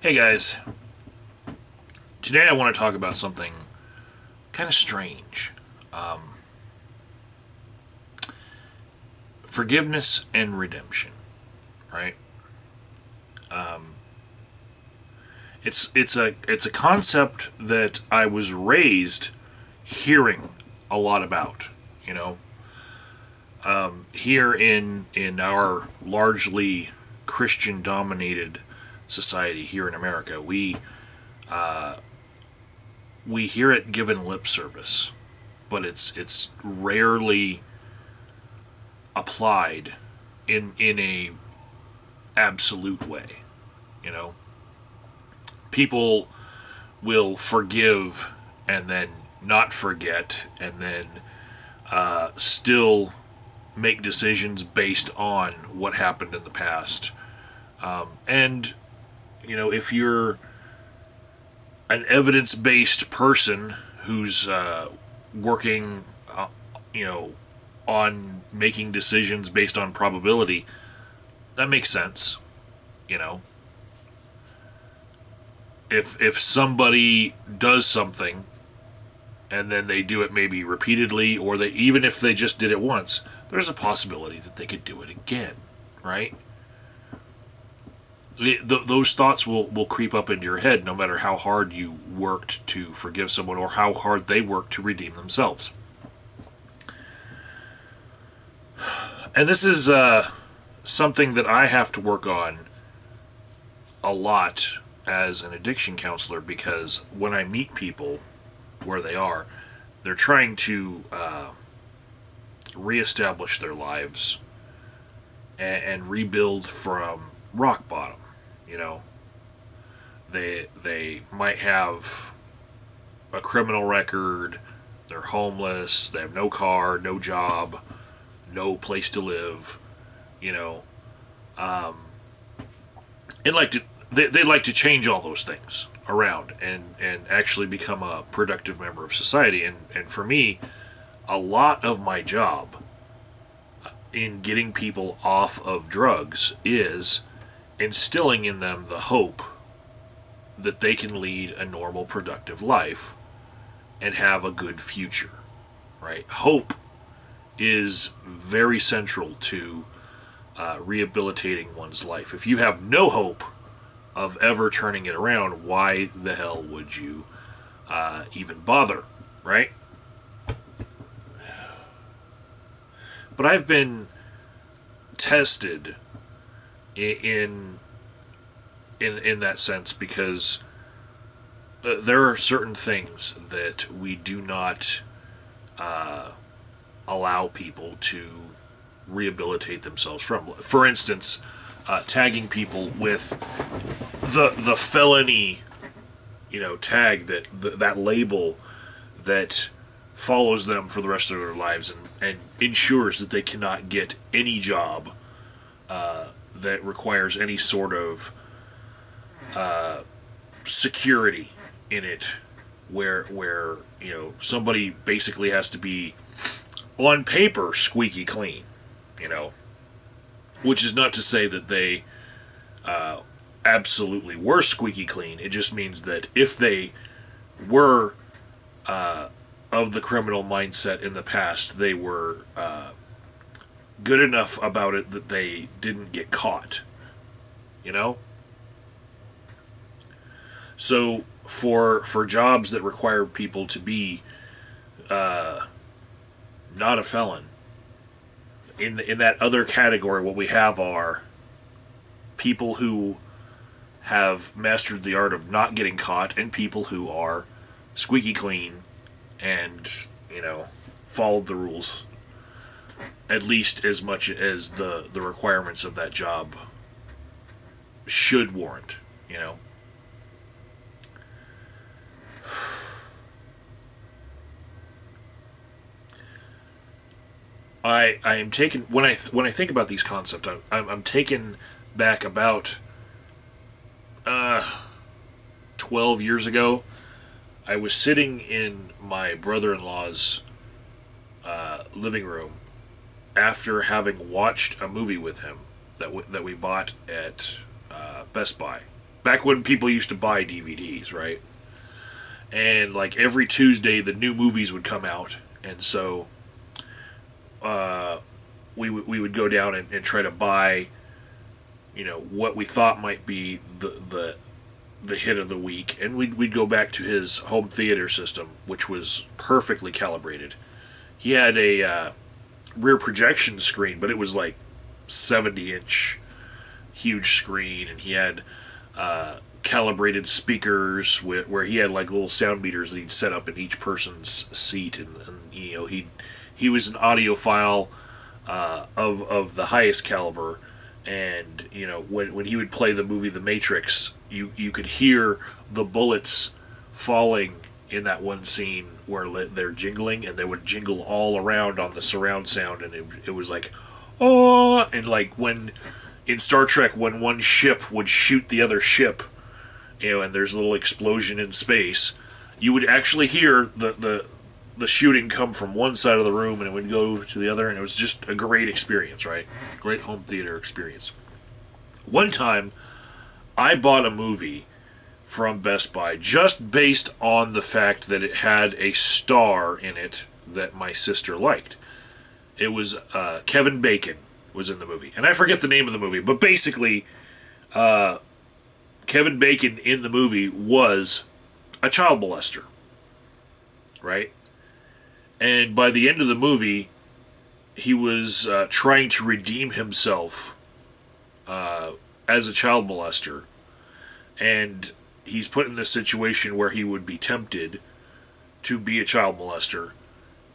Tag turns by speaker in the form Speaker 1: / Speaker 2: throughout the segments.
Speaker 1: Hey guys, today I want to talk about something kind of strange. Forgiveness and redemption, right? It's a concept that I was raised hearing a lot about. You know, here in our largely Christian-dominated society here in America, we hear it given lip service, but it's rarely applied in a absolute way. You know, people will forgive and then not forget, and then still make decisions based on what happened in the past. And you know, if you're an evidence-based person who's working, you know, on making decisions based on probability, that makes sense. You know, if somebody does something and then they do it maybe repeatedly, or they even if they just did it once, there's a possibility that they could do it again, right? Those thoughts will creep up into your head no matter how hard you worked to forgive someone or how hard they worked to redeem themselves. And this is something that I have to work on a lot as an addiction counselor, because when I meet people where they are, they're trying to reestablish their lives and rebuild from rock bottom. You know, they might have a criminal record, they're homeless, they have no car, no job, no place to live, you know, and they'd like to change all those things around and actually become a productive member of society. And for me, a lot of my job in getting people off of drugs is instilling in them the hope that they can lead a normal, productive life and have a good future, right? Hope is very central to rehabilitating one's life. If you have no hope of ever turning it around, why the hell would you even bother, right? But I've been tested in that sense, because there are certain things that we do not allow people to rehabilitate themselves from. For instance, tagging people with the felony, you know, tag, that label that follows them for the rest of their lives and ensures that they cannot get any job that requires any sort of security in it, where you know, somebody basically has to be on paper squeaky clean, you know, which is not to say that they absolutely were squeaky clean. It just means that if they were of the criminal mindset in the past, they were good enough about it that they didn't get caught, you know? So for jobs that require people to be not a felon, in that other category, what we have are people who have mastered the art of not getting caught, and people who are squeaky clean and, you know, followed the rules at least as much as the requirements of that job should warrant, you know. I am taken when I think about these concepts. I'm taken back about 12 years ago. I was sitting in my brother-in-law's living room after having watched a movie with him that we bought at Best Buy. back when people used to buy DVDs, right? And like every Tuesday, the new movies would come out, and so we would go down and try to buy, what we thought might be the hit of the week, and we'd go back to his home theater system, which was perfectly calibrated. He had a rear projection screen, but it was like 70-inch huge screen, and he had calibrated speakers where he had like little sound meters that he'd set up in each person's seat, and he was an audiophile of the highest caliber. And when he would play the movie The Matrix, you could hear the bullets falling in that one scene where they're jingling, and they would jingle all around on the surround sound, and it was like, oh, and like when in Star Trek, when one ship would shoot the other ship, and there's a little explosion in space, you would actually hear the shooting come from one side of the room, and it would go to the other, and it was just a great experience, right? Great home theater experience. One time, I bought a movie from Best Buy just based on the fact that it had a star in it that my sister liked. It was Kevin Bacon was in the movie, and I forget the name of the movie, but basically, Kevin Bacon in the movie was a child molester, right? And by the end of the movie, he was trying to redeem himself as a child molester. And he's put in this situation where he would be tempted to be a child molester,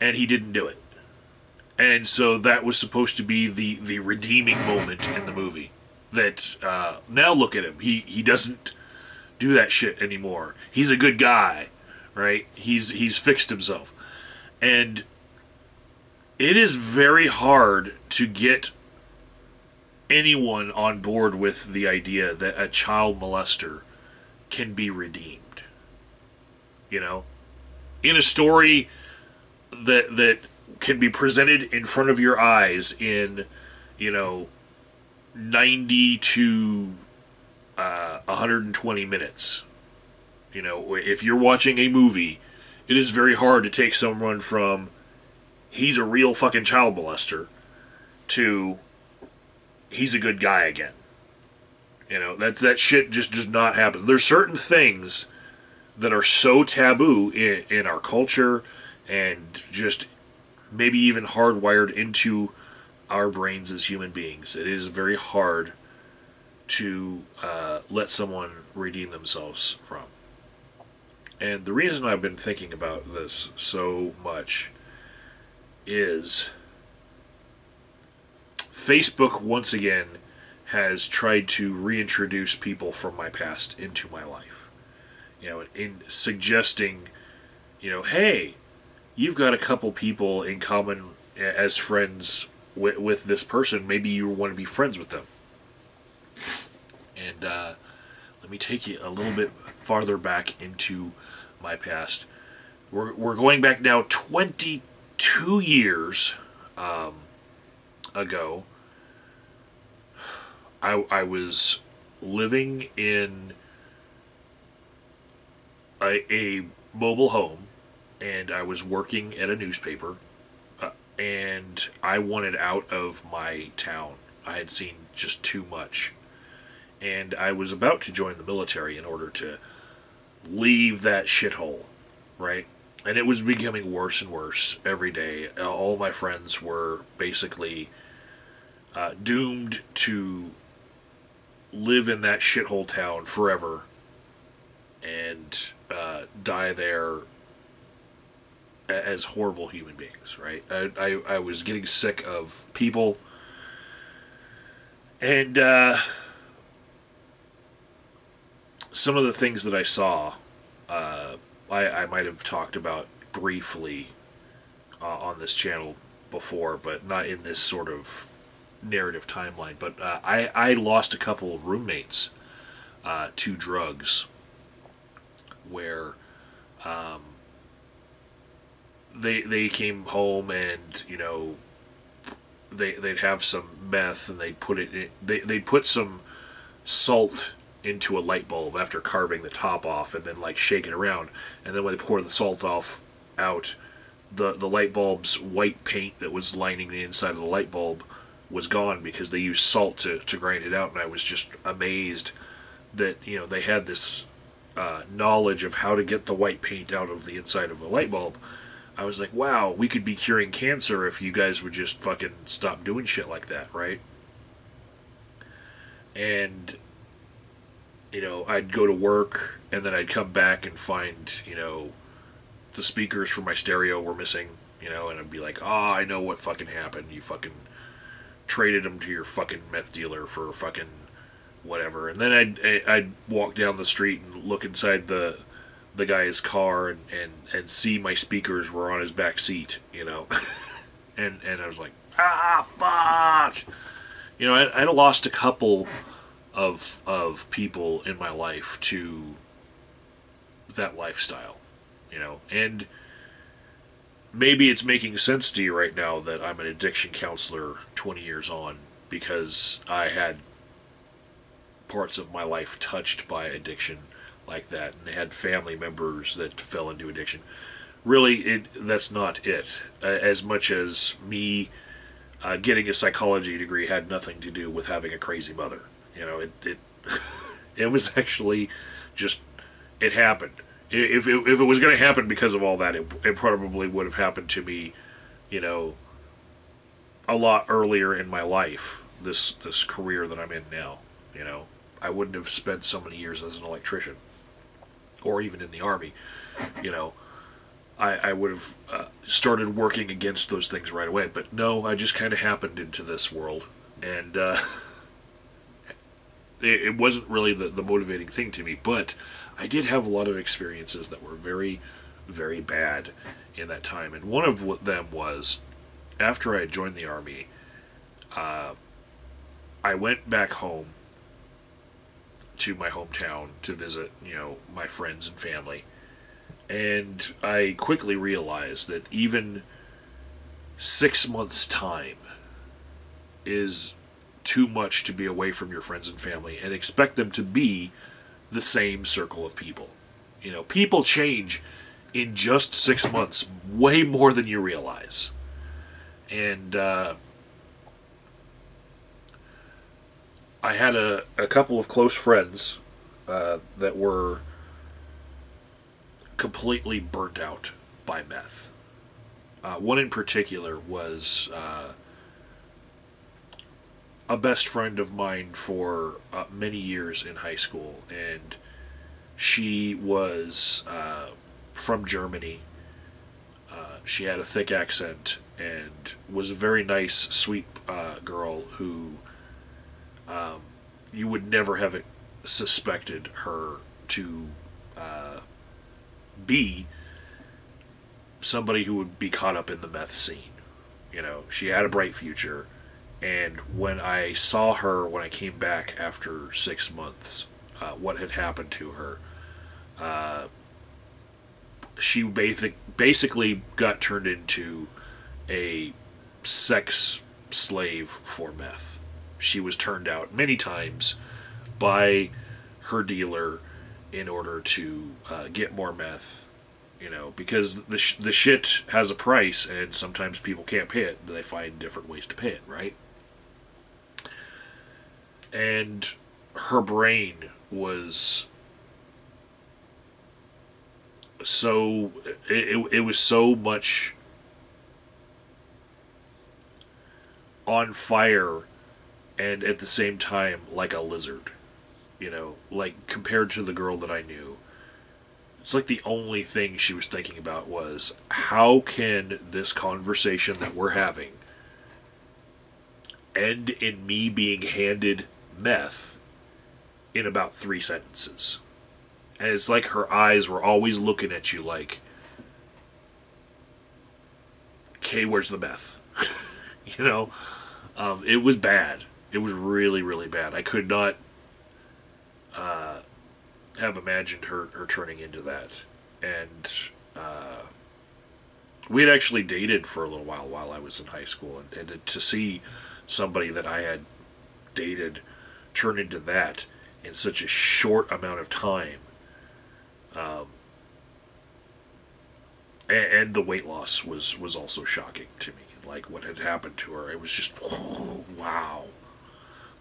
Speaker 1: and he didn't do it. And so that was supposed to be the redeeming moment in the movie. That, now look at him. He doesn't do that shit anymore. He's a good guy, right? He's fixed himself. And it is very hard to get anyone on board with the idea that a child molester can be redeemed. In a story that can be presented in front of your eyes in, 90 to 120 minutes. If you're watching a movie, it is very hard to take someone from he's a real fucking child molester to he's a good guy again. That shit just does not happen. There's certain things that are so taboo in our culture, and just maybe even hardwired into our brains as human beings. It is very hard to let someone redeem themselves from. And the reason I've been thinking about this so much is Facebook once again has tried to reintroduce people from my past into my life. In suggesting, hey, you've got a couple people in common as friends with this person. Maybe you want to be friends with them. And let me take you a little bit farther back into my past. We're going back now 22 years ago. I was living in a mobile home, and I was working at a newspaper, and I wanted out of my town. I had seen just too much. And I was about to join the military in order to leave that shithole, right? And it was becoming worse and worse every day. All my friends were basically doomed to live in that shithole town forever and die there as horrible human beings, right? I was getting sick of people, and some of the things that I saw, I might have talked about briefly on this channel before, but not in this sort of narrative timeline. But I lost a couple of roommates to drugs, where they came home and they'd have some meth, and they'd put it in, they'd put some salt into a light bulb after carving the top off and then like shake it around, and then when they pour the salt out, the light bulb's white paint that was lining the inside of the light bulb was gone because they used salt to grind it out. And I was just amazed that, you know, they had this knowledge of how to get the white paint out of the inside of a light bulb. I was like, wow, we could be curing cancer if you guys would just fucking stop doing shit like that, right? And, you know, I'd go to work and then I'd come back and find, you know, the speakers for my stereo were missing, you know, and I'd be like, oh, I know what fucking happened. You fucking traded them to your fucking meth dealer for fucking whatever. And then I'd walk down the street and look inside the guy's car and see my speakers were on his back seat, you know. and I was like, fuck. You know, I'd lost a couple of people in my life to that lifestyle, you know. And maybe it's making sense to you right now that I'm an addiction counselor 20 years on, because I had parts of my life touched by addiction like that, and I had family members that fell into addiction. Really, that's not it. As much as me getting a psychology degree had nothing to do with having a crazy mother. You know, it it was actually just, it happened. If it was going to happen because of all that, it probably would have happened to me, you know, a lot earlier in my life, this career that I'm in now, you know. I wouldn't have spent so many years as an electrician, or even in the Army, you know. I would have started working against those things right away, but no, I just kind of happened into this world, and it wasn't really the motivating thing to me, but I did have a lot of experiences that were very, very bad in that time, and one of them was, after I had joined the Army, I went back home to my hometown to visit, you know, my friends and family, and I quickly realized that even 6 months' time is too much to be away from your friends and family and expect them to be the same circle of people. You know, people change in just 6 months way more than you realize. And I had a couple of close friends that were completely burnt out by meth. One in particular was a best friend of mine for many years in high school, and she was from Germany. She had a thick accent and was a very nice, sweet girl who you would never have suspected her to be somebody who would be caught up in the meth scene. You know, she had a bright future, and when I saw her, when I came back after 6 months, what had happened to her, she basically got turned into a sex slave for meth. She was turned out many times by her dealer in order to get more meth, you know, because the shit has a price, and sometimes people can't pay it. They find different ways to pay it, right? And her brain was so, it was so much on fire, and at the same time like a lizard. You know, like, compared to the girl that I knew, it's like the only thing she was thinking about was, how can this conversation that we're having end in me being handed meth in about 3 sentences? And it's like her eyes were always looking at you like, okay, where's the meth? You know? It was bad. It was really, really bad. I could not have imagined her turning into that. And we had actually dated for a little while I was in high school, and to see somebody that I had dated turn into that in such a short amount of time. And the weight loss was also shocking to me. Like, what had happened to her. It was just, oh, wow.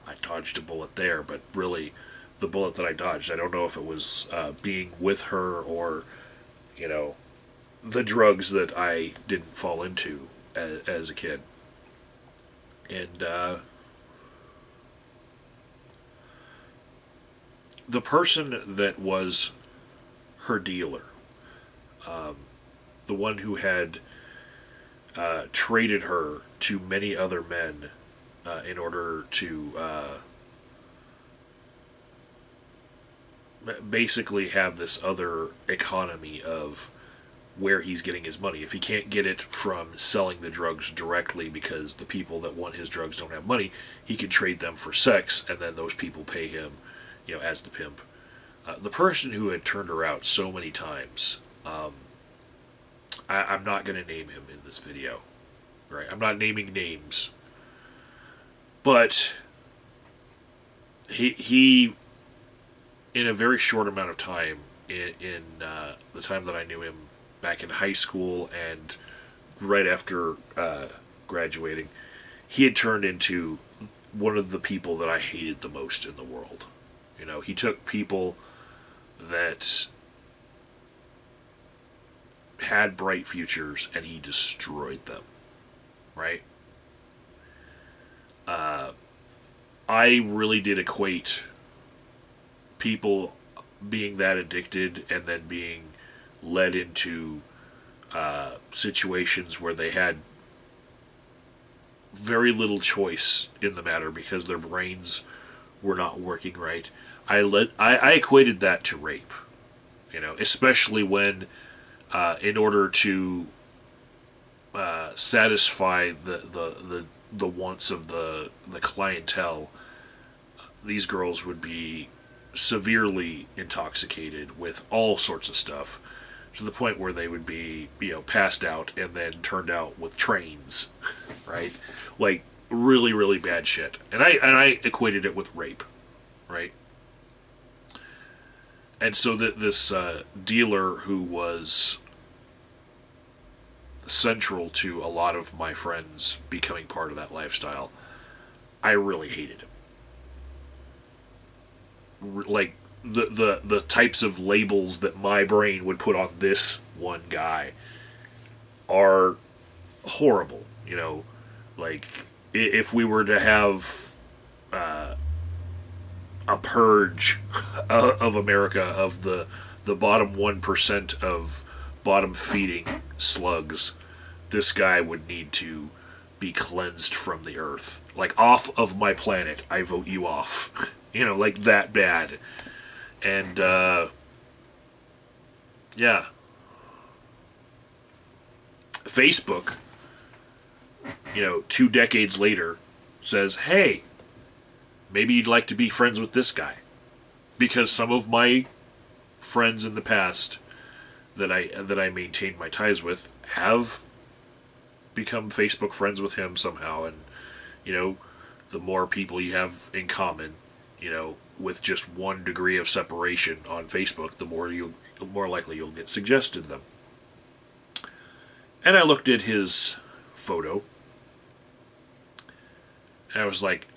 Speaker 1: I dodged a bullet there, but really, the bullet that I dodged, I don't know if it was being with her or, you know, the drugs that I didn't fall into as a kid. And the person that was her dealer, the one who had traded her to many other men in order to basically have this other economy of where he's getting his money. If he can't get it from selling the drugs directly because the people that want his drugs don't have money, he can trade them for sex, and then those people pay him, you know, as the pimp. The person who had turned her out so many times, I'm not going to name him in this video, right? I'm not naming names, but he in a very short amount of time, in the time that I knew him back in high school and right after graduating, he had turned into one of the people that I hated the most in the world. You know, he took people that had bright futures and he destroyed them, right? I really did equate people being that addicted and then being led into situations where they had very little choice in the matter because their brains were not working right. I equated that to rape, you know, especially when in order to satisfy the wants of the clientele, these girls would be severely intoxicated with all sorts of stuff, to the point where they would be, you know, passed out and then turned out with trains, right? Like, really, really bad shit. And I equated it with rape, right? And so this dealer who was central to a lot of my friends becoming part of that lifestyle, I really hated him. Like, the types of labels that my brain would put on this one guy are horrible. You know, like, if we were to have a purge of America of the bottom 1% of bottom feeding slugs, this guy would need to be cleansed from the earth. Like, off of my planet, I vote you off. You know, like, that bad. And, yeah. Facebook, you know, 2 decades later, says, hey, maybe you'd like to be friends with this guy. Because some of my friends in the past that I maintained my ties with have become Facebook friends with him somehow. And, you know, the more people you have in common, you know, with just 1 degree of separation on Facebook, the more likely you'll get suggested them. And I looked at his photo, and I was like,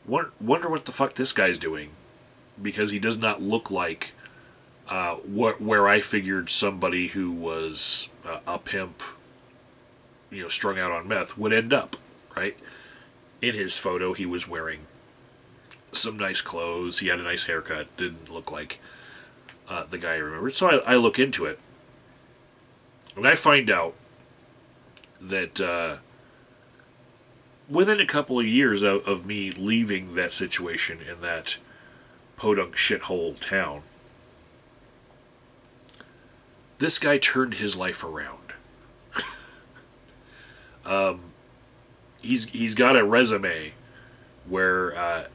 Speaker 1: wonder what the fuck this guy's doing, because he does not look like where I figured somebody who was a pimp, you know, strung out on meth would end up, right? In his photo, he was wearing some nice clothes. He had a nice haircut. Didn't look like the guy I remembered. So I look into it, and I find out that within a couple of years of me leaving that situation in that podunk shithole town, this guy turned his life around. He's got a resume where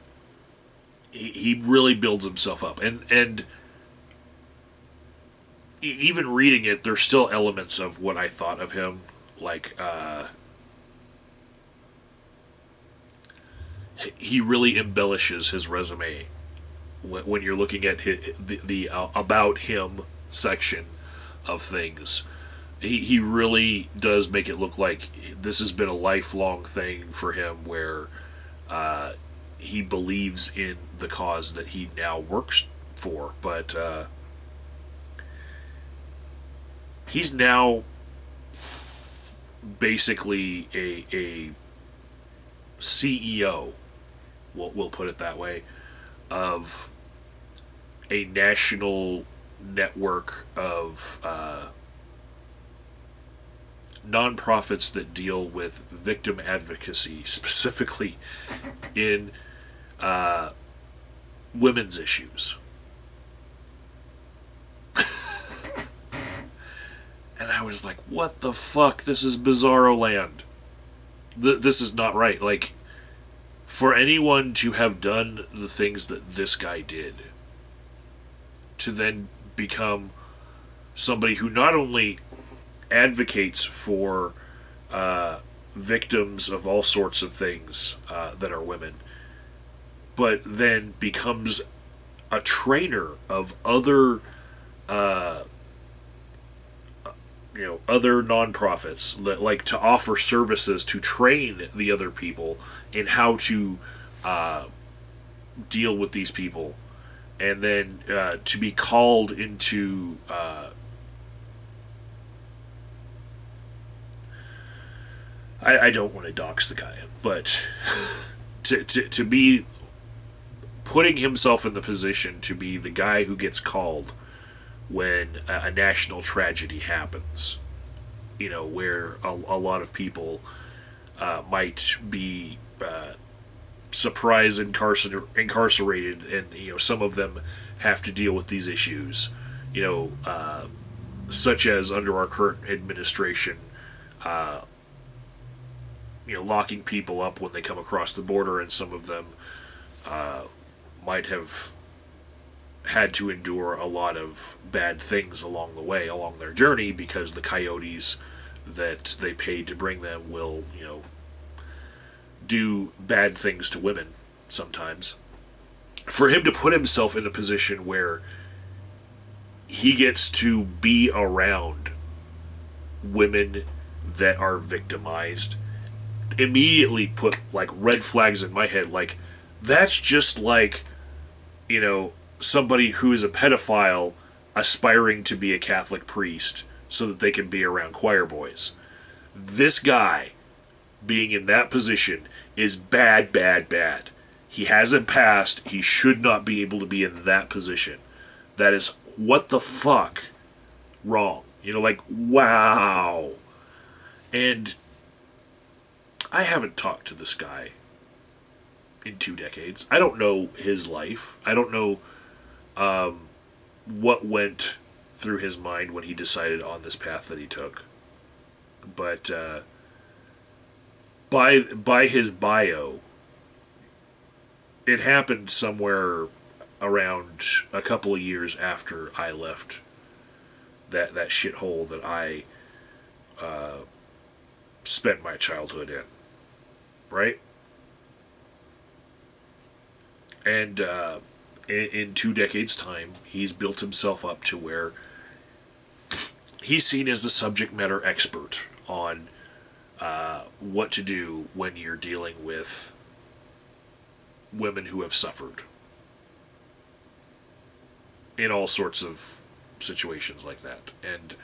Speaker 1: he really builds himself up, and even reading it, there's still elements of what I thought of him, like he really embellishes his resume when you're looking at the about him section of things. He really does make it look like this has been a lifelong thing for him, where he believes in the cause that he now works for. But he's now basically a CEO, we'll put it that way, of a national network of nonprofits that deal with victim advocacy, specifically in women's issues. And I was like, what the fuck? This is bizarro land. This is not right. Like, for anyone to have done the things that this guy did, to then become somebody who not only advocates for victims of all sorts of things that are women, but then becomes a trainer of other other nonprofits that like to offer services to train the other people in how to deal with these people, and then to be called into I don't want to dox the guy, but to be putting himself in the position to be the guy who gets called when a national tragedy happens, where a lot of people might be surprised incarcerated, and some of them have to deal with these issues, such as under our current administration, locking people up when they come across the border, and some of them might have had to endure a lot of bad things along the way, along their journey, because the coyotes that they paid to bring them will, do bad things to women sometimes. For him to put himself in a position where he gets to be around women that are victimized immediately put like red flags in my head. Like, that's just like, somebody who is a pedophile aspiring to be a Catholic priest so that they can be around choir boys. This guy being in that position is bad, bad, bad. He hasn't passed. He should not be able to be in that position. That is, what the fuck, wrong. Wow. And I haven't talked to this guy in 2 decades. I don't know his life. I don't know what went through his mind when he decided on this path that he took. But by his bio, it happened somewhere around a couple of years after I left that shithole that I spent my childhood in, right? And in 2 decades' time, he's built himself up to where he's seen as a subject matter expert on what to do when you're dealing with women who have suffered in all sorts of situations like that. And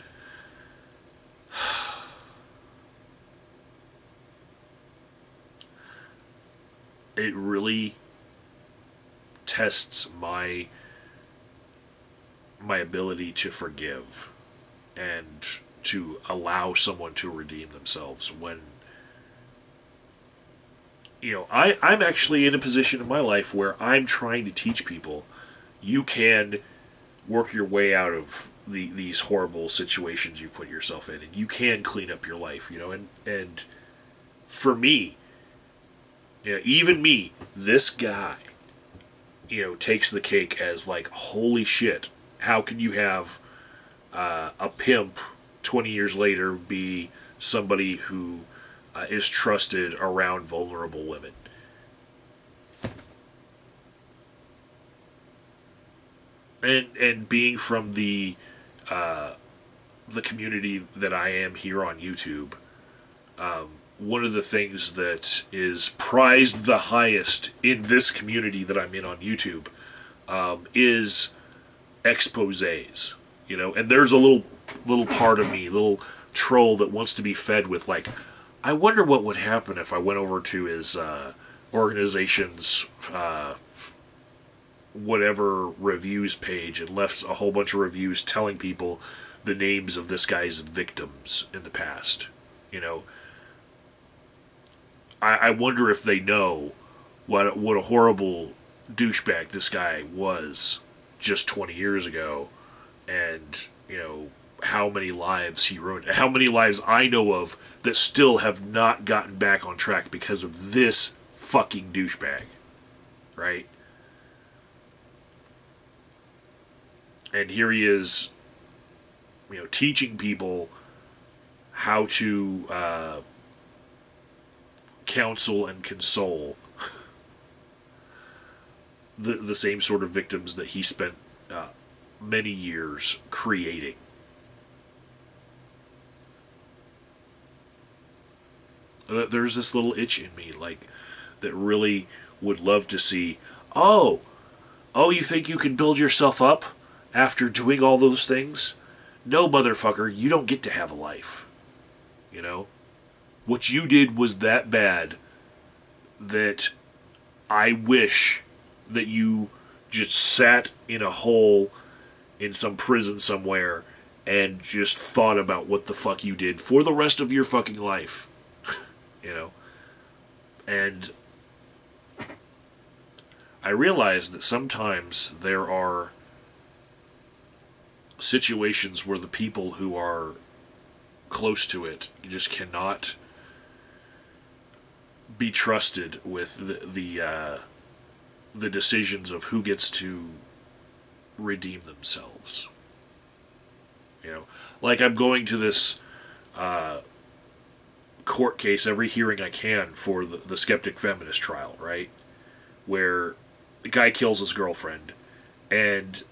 Speaker 1: it really tests my ability to forgive and to allow someone to redeem themselves when I'm actually in a position in my life where I'm trying to teach people you can work your way out of these horrible situations you've put yourself in, and you can clean up your life, and for me, even me, this guy, takes the cake as like, holy shit, how can you have a pimp 20 years later be somebody who is trusted around vulnerable women? and being from the community that I am here on YouTube, one of the things that is prized the highest in this community that I'm in on YouTube is exposés. You know, and there's a little part of me, little troll that wants to be fed with, like, I wonder what would happen if I went over to his organization's whatever reviews page and left a whole bunch of reviews telling people the names of this guy's victims in the past. You know, I wonder if they know what a horrible douchebag this guy was just 20 years ago, and, you know, how many lives he ruined, how many lives I know of that still have not gotten back on track because of this fucking douchebag, right? And here he is, you know, teaching people how to counsel and console the same sort of victims that he spent many years creating. There's this little itch in me, like, that really would love to see, oh, you think you can build yourself up after doing all those things? No, motherfucker, you don't get to have a life. You know? What you did was that bad that I wish that you just sat in a hole in some prison somewhere and just thought about what the fuck you did for the rest of your fucking life. You know? And I realize that sometimes there are situations where the people who are close to it just cannot be trusted with the decisions of who gets to redeem themselves. You know, like, I'm going to this court case every hearing I can for the skeptic feminist trial, right? Where the guy kills his girlfriend, and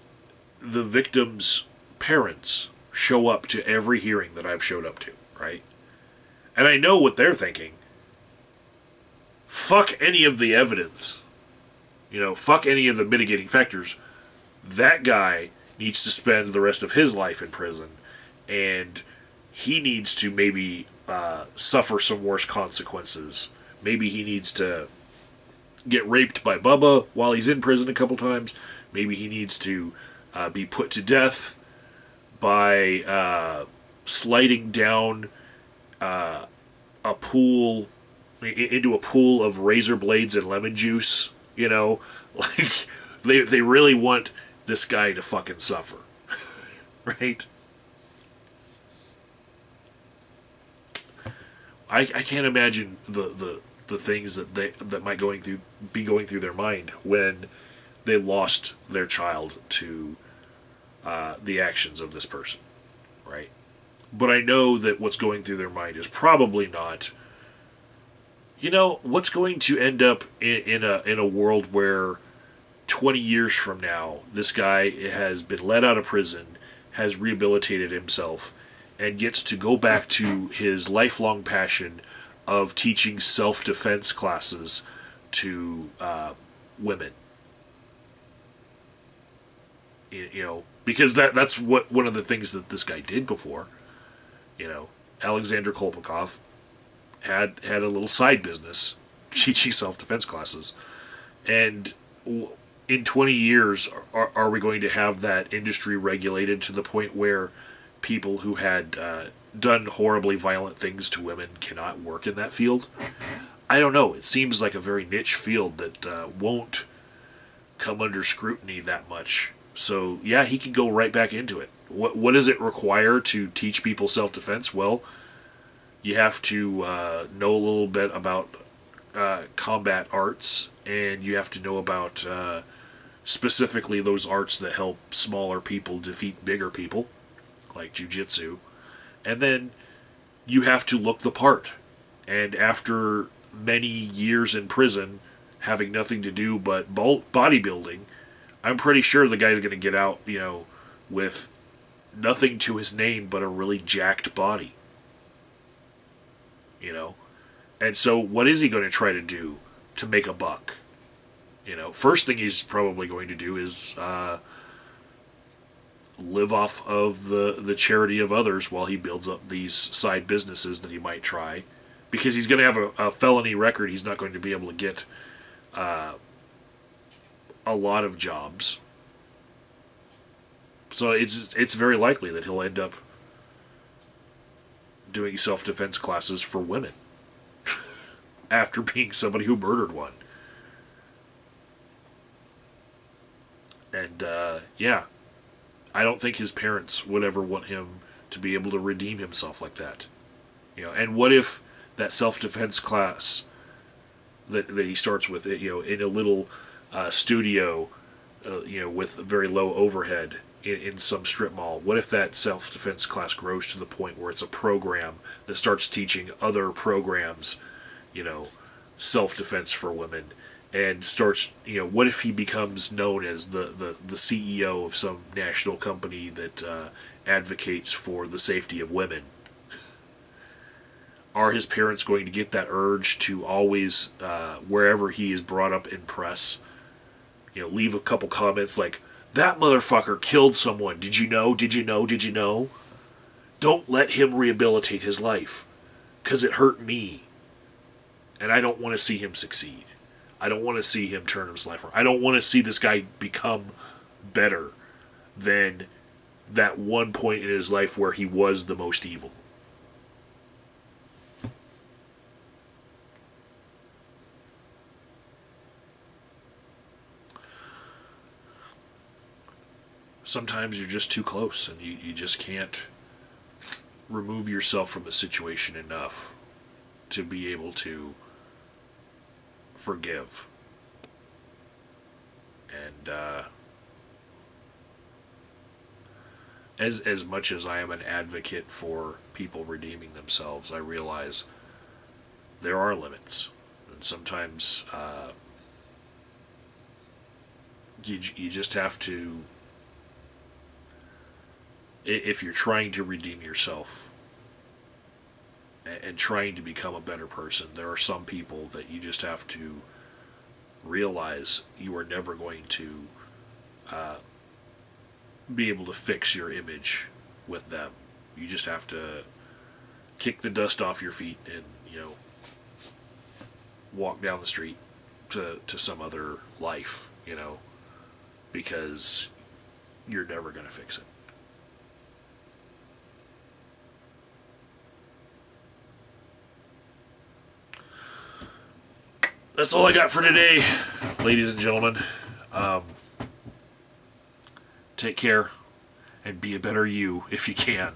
Speaker 1: the victim's parents show up to every hearing that I've showed up to, right? And I know what they're thinking. Fuck any of the evidence. You know, fuck any of the mitigating factors. That guy needs to spend the rest of his life in prison, and he needs to maybe suffer some worse consequences. Maybe he needs to get raped by Bubba while he's in prison a couple times. Maybe he needs to be put to death by sliding down a pool, into a pool of razor blades and lemon juice. You know, like, they really want this guy to fucking suffer. Right? I can't imagine the things that might be going through their mind when they lost their child to the actions of this person, right? But I know that what's going through their mind is probably not, you know, what's going to end up in a world where 20 years from now, this guy has been let out of prison, has rehabilitated himself, and gets to go back to his lifelong passion of teaching self-defense classes to women. You know, because that's what one of the things that this guy did before. You know, Alexander Kolpakov had a little side business teaching self-defense classes, and in 20 years, are we going to have that industry regulated to the point where people who had done horribly violent things to women cannot work in that field? I don't know. It seems like a very niche field that won't come under scrutiny that much. So, yeah, he can go right back into it. What does it require to teach people self-defense? Well, you have to know a little bit about combat arts, and you have to know about specifically those arts that help smaller people defeat bigger people, like jiu-jitsu. And then you have to look the part. And after many years in prison, having nothing to do but bodybuilding, I'm pretty sure the guy's going to get out, with nothing to his name but a really jacked body. And so what is he going to try to do to make a buck? First thing he's probably going to do is live off of the charity of others while he builds up these side businesses that he might try. Because he's going to have a felony record, he's not going to be able to get a lot of jobs. So it's very likely that he'll end up doing self-defense classes for women after being somebody who murdered one. And, yeah. I don't think his parents would ever want him to be able to redeem himself like that. And what if that self-defense class that he starts with, in a little studio, with very low overhead in some strip mall, what if that self-defense class grows to the point where it's a program that starts teaching other programs, self-defense for women, and starts, what if he becomes known as the CEO of some national company that advocates for the safety of women? Are his parents going to get that urge to always, wherever he is brought up in press, leave a couple comments like, "That motherfucker killed someone. Did you know? Did you know? Did you know? Don't let him rehabilitate his life, because it hurt me. And I don't want to see him succeed. I don't want to see him turn his life around. I don't want to see this guy become better than that one point in his life where he was the most evil." Sometimes you're just too close, and you just can't remove yourself from a situation enough to be able to forgive. And as much as I am an advocate for people redeeming themselves, I realize there are limits, and sometimes you just have to. If you're trying to redeem yourself and trying to become a better person, there are some people that you just have to realize you are never going to be able to fix your image with them. You just have to kick the dust off your feet and, walk down the street to some other life, because you're never going to fix it. That's all I got for today, ladies and gentlemen. Take care, and be a better you if you can.